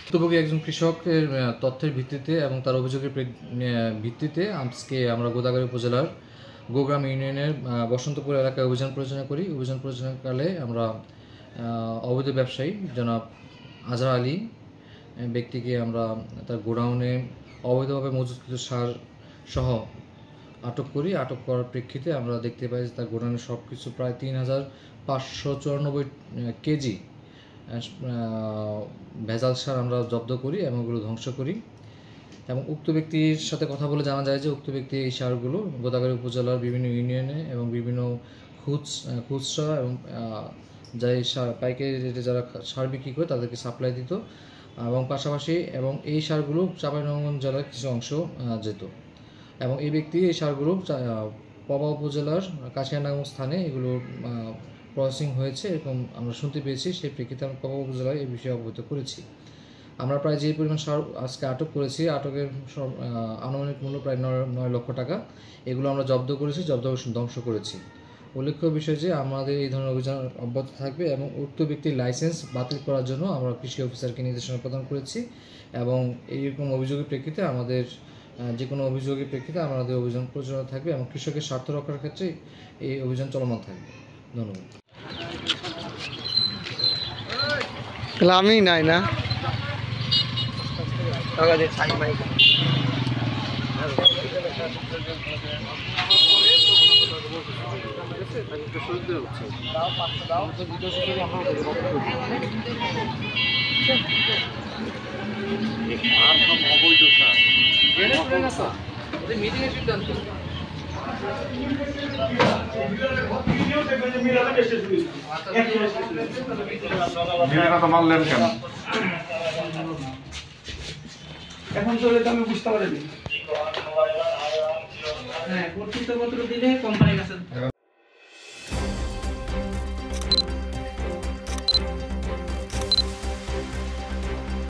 ভুক্তভোগী একজন কৃষকের তথ্যের ভিত্তিতে এবং তার অভিযোগের ভিত্তিতে আজকে আমরা গোদাগাড়ী উপজেলার গোগ্রাম ইউনিয়নের বসন্তপুর এলাকায় অভিযান পরিচালনা করি। অভিযান পরিচালনাকালে আমরা অবৈধ ব্যবসায়ী জনাব আজহার আলী ব্যক্তিকে আমরা তার গোডাউনে অবৈধভাবে মজুতকৃত সার সহ আটক করি। আটক করার প্রেক্ষিতে আমরা দেখতে পাই যে তার গোডাউনে সব কিছু প্রায় ৩,৫৯৪ কেজি ভেজাল সার আমরা জব্দ করি এবং ওগুলো ধ্বংস করি। এবং উক্ত ব্যক্তির সাথে কথা বলে জানা যায় যে উক্ত ব্যক্তি এই সারগুলো গোদাগাড়ী উপজেলার বিভিন্ন ইউনিয়নে এবং বিভিন্ন খুচরা এবং যাই পাইকারি রেটে যারা সার বিক্রি করে তাদেরকে সাপ্লাই দিত এবং পাশাপাশি এবং এই সারগুলো চাঁপাইনবাবগঞ্জ জেলার কিছু অংশ যেত এবং এই ব্যক্তি এই সারগুলো পবা উপজেলার কাশিয়ানাগঞ্জ স্থানে এগুলো প্রসেসিং হয়েছে এরকম আমরা শুনতে পেয়েছি। সেই প্রেক্ষিতে আমরা পবা উপজেলায় এই বিষয়ে অবগত করেছি। আমরা প্রায় যে পরিমাণ সার আজকে আটক করেছি, আটকের আনুমানিক মূল্য প্রায় 9 লক্ষ টাকা। এগুলো আমরা জব্দ করেছি, ধ্বংস করেছি। উল্লেখ্য বিষয় যে আমাদের এই ধরনের অভিযান অব্যাহত থাকবে এবং উক্ত ব্যক্তির লাইসেন্স বাতিল করার জন্য আমরা কৃষি অফিসারকে নির্দেশনা প্রদান করেছি এবং এইরকম অভিযোগের প্রেক্ষিতে আমাদের যে কোনো অভিযোগের প্রেক্ষিতে আমাদের অভিযান পরিচালনা থাকবে এবং কৃষকের স্বার্থ রক্ষার ক্ষেত্রে এই অভিযান চলমান থাকবে। ধন্যবাদ। আমি নাই না মারলেন কেন? এখন চলে তো আমি বুঝতে পারিনি। হ্যাঁ, কর্তৃত্বপত্র দিলে কোম্পানির কাছে